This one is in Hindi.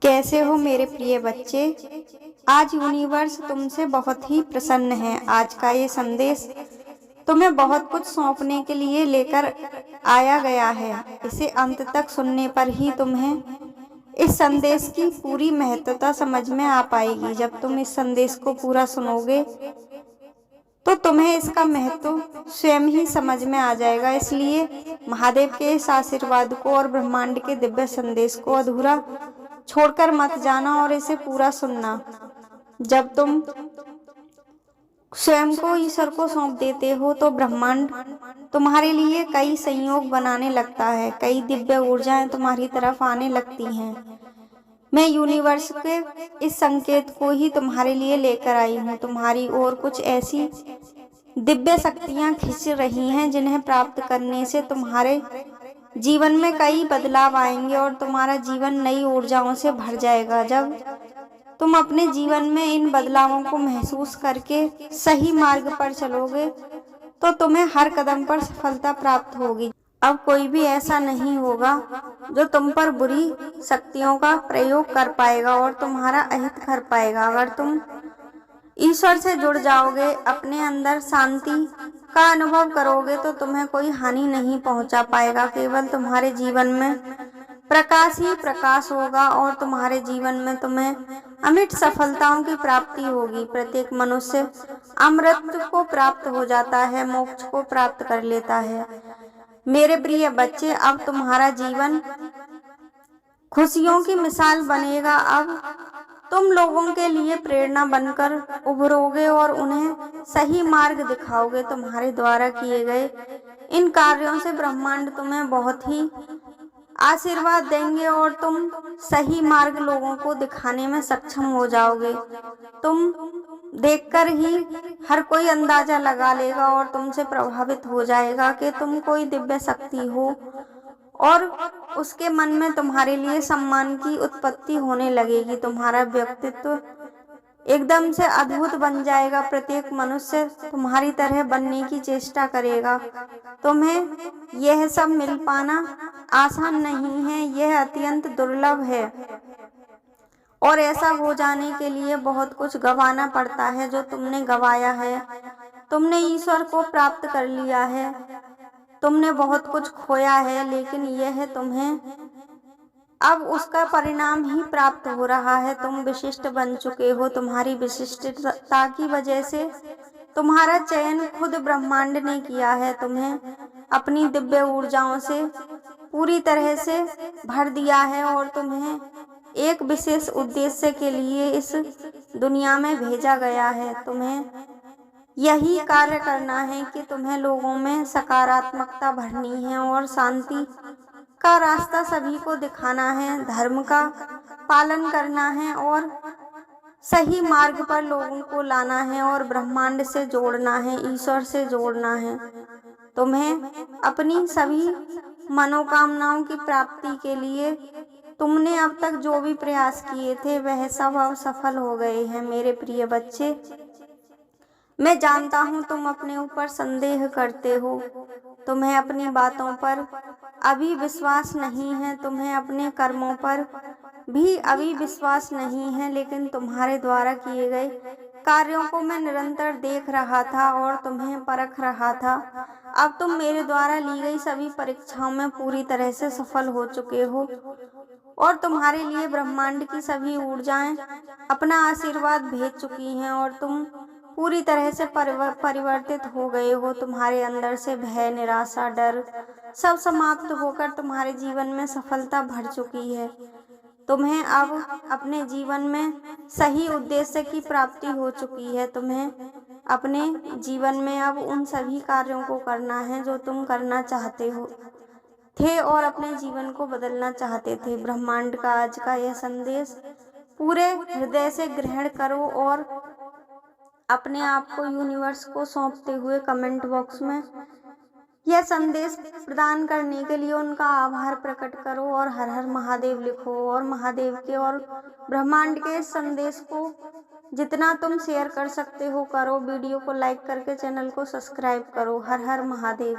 कैसे हो मेरे प्रिय बच्चे। आज यूनिवर्स तुमसे बहुत ही प्रसन्न है। आज का ये संदेश तुम्हें बहुत कुछ सौंपने के लिए लेकर आया गया है। इसे अंत तक सुनने पर ही तुम्हें इस संदेश की पूरी महत्वता समझ में आ पाएगी। जब तुम इस संदेश को पूरा सुनोगे तो तुम्हें इसका महत्व स्वयं ही समझ में आ जाएगा। इसलिए महादेव के इस आशीर्वाद को और ब्रह्मांड के दिव्य संदेश को अधूरा छोड़कर मत जाना और इसे पूरा सुनना। जब तुम स्वयं को ईश्वर को सौंप देते हो तो ब्रह्मांड तुम्हारे लिए कई संयोग बनाने लगता है, कई दिव्य ऊर्जाएं तुम्हारी तरफ आने लगती हैं। मैं यूनिवर्स के इस संकेत को ही तुम्हारे लिए लेकर आई हूँ। तुम्हारी ओर कुछ ऐसी दिव्य शक्तियाँ खिंच रही हैं जिन्हें प्राप्त करने से तुम्हारे जीवन में कई बदलाव आएंगे और तुम्हारा जीवन नई ऊर्जाओं से भर जाएगा। जब तुम अपने जीवन में इन बदलावों को महसूस करके सही मार्ग पर चलोगे तो तुम्हें हर कदम पर सफलता प्राप्त होगी। अब कोई भी ऐसा नहीं होगा जो तुम पर बुरी शक्तियों का प्रयोग कर पाएगा और तुम्हारा अहित कर पाएगा। अगर तुम ईश्वर से जुड़ जाओगे, अपने अंदर शांति का अनुभव करोगे तो तुम्हें कोई हानि नहीं पहुंचा पाएगा। केवल तुम्हारे जीवन में प्रकाश ही प्रकाश होगा और तुम्हारे जीवन में तुम्हें अमिट सफलताओं की प्राप्ति होगी। प्रत्येक मनुष्य अमृत को प्राप्त हो जाता है, मोक्ष को प्राप्त कर लेता है। मेरे प्रिय बच्चे, अब तुम्हारा जीवन खुशियों की मिसाल बनेगा। अब तुम लोगों के लिए प्रेरणा बनकर उभरोगे और उन्हें सही मार्ग दिखाओगे। तुम्हारे द्वारा किए गए इन कार्यों से ब्रह्मांड तुम्हें बहुत ही आशीर्वाद देंगे और तुम सही मार्ग लोगों को दिखाने में सक्षम हो जाओगे। तुम देखकर ही हर कोई अंदाजा लगा लेगा और तुमसे प्रभावित हो जाएगा कि तुम कोई दिव्य शक्ति हो और उसके मन में तुम्हारे लिए सम्मान की उत्पत्ति होने लगेगी। तुम्हारा व्यक्तित्व एकदम से अद्भुत बन जाएगा। प्रत्येक मनुष्य तुम्हारी तरह बनने की चेष्टा करेगा। तुम्हें यह सब मिल पाना आसान नहीं है, यह अत्यंत दुर्लभ है और ऐसा हो जाने के लिए बहुत कुछ गंवाना पड़ता है जो तुमने गंवाया है। तुमने ईश्वर को प्राप्त कर लिया है, तुमने बहुत कुछ खोया है, लेकिन यह तुम्हें अब उसका परिणाम ही प्राप्त हो रहा है। तुम विशिष्ट बन चुके हो। तुम्हारी विशिष्टता की वजह से तुम्हारा चयन खुद ब्रह्मांड ने किया है। तुम्हें अपनी दिव्य ऊर्जाओं से पूरी तरह से भर दिया है और तुम्हें एक विशेष उद्देश्य के लिए इस दुनिया में भेजा गया है। तुम्हें यही कार्य करना है कि तुम्हें लोगों में सकारात्मकता भरनी है और शांति का रास्ता सभी को दिखाना है, धर्म का पालन करना है और सही मार्ग पर लोगों को लाना है और ब्रह्मांड से जोड़ना है, ईश्वर से जोड़ना है। तुम्हें अपनी सभी मनोकामनाओं की प्राप्ति के लिए तुमने अब तक जो भी प्रयास किए थे वह सब अब सफल हो गए हैं। मेरे प्रिय बच्चे, मैं जानता हूँ तुम अपने ऊपर संदेह करते हो, तुम्हें अपनी बातों पर अभी विश्वास नहीं है, तुम्हें अपने कर्मों पर भी अभी विश्वास नहीं है, लेकिन तुम्हारे द्वारा किए गए कार्यों को मैं निरंतर देख रहा था और तुम्हें परख रहा था। अब तुम मेरे द्वारा ली गई सभी परीक्षाओं में पूरी तरह से सफल हो चुके हो और तुम्हारे लिए ब्रह्मांड की सभी ऊर्जाएं अपना आशीर्वाद भेज चुकी हैं और तुम पूरी तरह से परिवर्तित हो गए हो। तुम्हारे अंदर से भय, निराशा, डर सब समाप्त होकर तुम्हारे जीवन में सफलता भर चुकी है। तुम्हें अब अपने जीवन में सही उद्देश्य की प्राप्ति हो चुकी है। तुम्हें अपने जीवन में अब उन सभी कार्यों को करना है जो तुम करना चाहते हो थे और अपने जीवन को बदलना चाहते थे। ब्रह्मांड का आज का यह संदेश पूरे हृदय से ग्रहण करो और अपने आप को यूनिवर्स को सौंपते हुए कमेंट बॉक्स में यह संदेश प्रदान करने के लिए उनका आभार प्रकट करो और हर हर महादेव लिखो और महादेव के और ब्रह्मांड के संदेश को जितना तुम शेयर कर सकते हो करो। वीडियो को लाइक करके चैनल को सब्सक्राइब करो। हर हर महादेव।